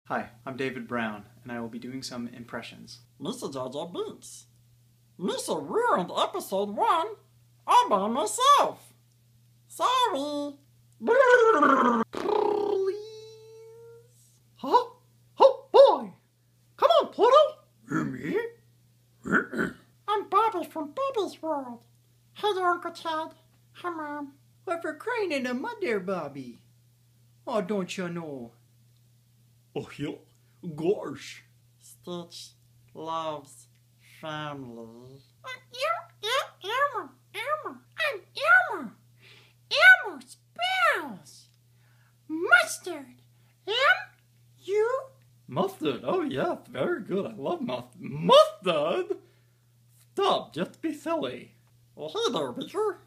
Hi, I'm David Brown, and I will be doing some impressions. Mr. Jar Binks. Mr. ruined episode 1 all by myself. Sorry. Please? Huh? Oh boy! Come on, Pluto! Me? I'm Bobby from Baby's World. Hey there, Uncle Ted. Hi, Mom. What for crying in the mud there, Bobby? Oh, don't you know? Oh, yeah. Gosh. Stitch loves family. Elmo. I'm Elmo. Elmo spells mustard. M-U. Mustard. Oh, yeah. Very good. I love mustard. Mustard? Stop. Just be silly. Well, hey there, Beaker.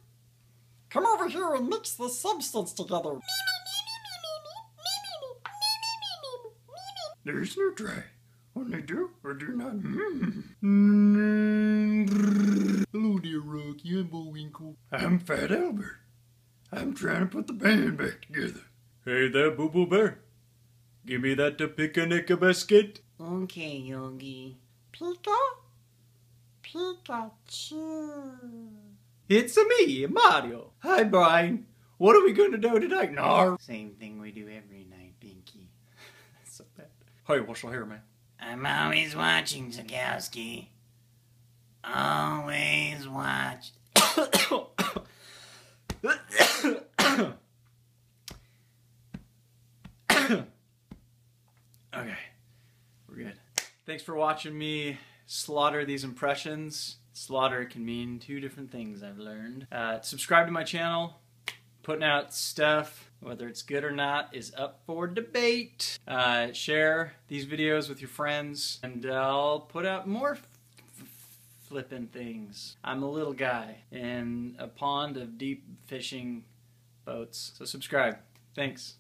Come over here and mix the substance together. There's no try. Only do or do not. Hello there, Rocky. I'm Bullwinkle. I'm Fat Albert. I'm trying to put the band back together. Hey there, Boo Boo Bear. Give me that picnic biscuit. Okay, Yogi. Pikachu. It's me, Mario. Hi, Brian. What are we going to do tonight? No. Same thing we do every night, Binky. That's so bad. Hey, what's the hair, man? I'm always watching, Zagowski. Always watch. Okay, we're good. Thanks for watching me slaughter these impressions. Slaughter can mean two different things, I've learned. Subscribe to my channel. Putting out stuff, whether it's good or not, is up for debate. Share these videos with your friends, and I'll put out more flippin' things. I'm a little guy in a pond of deep fishing boats, so subscribe. Thanks.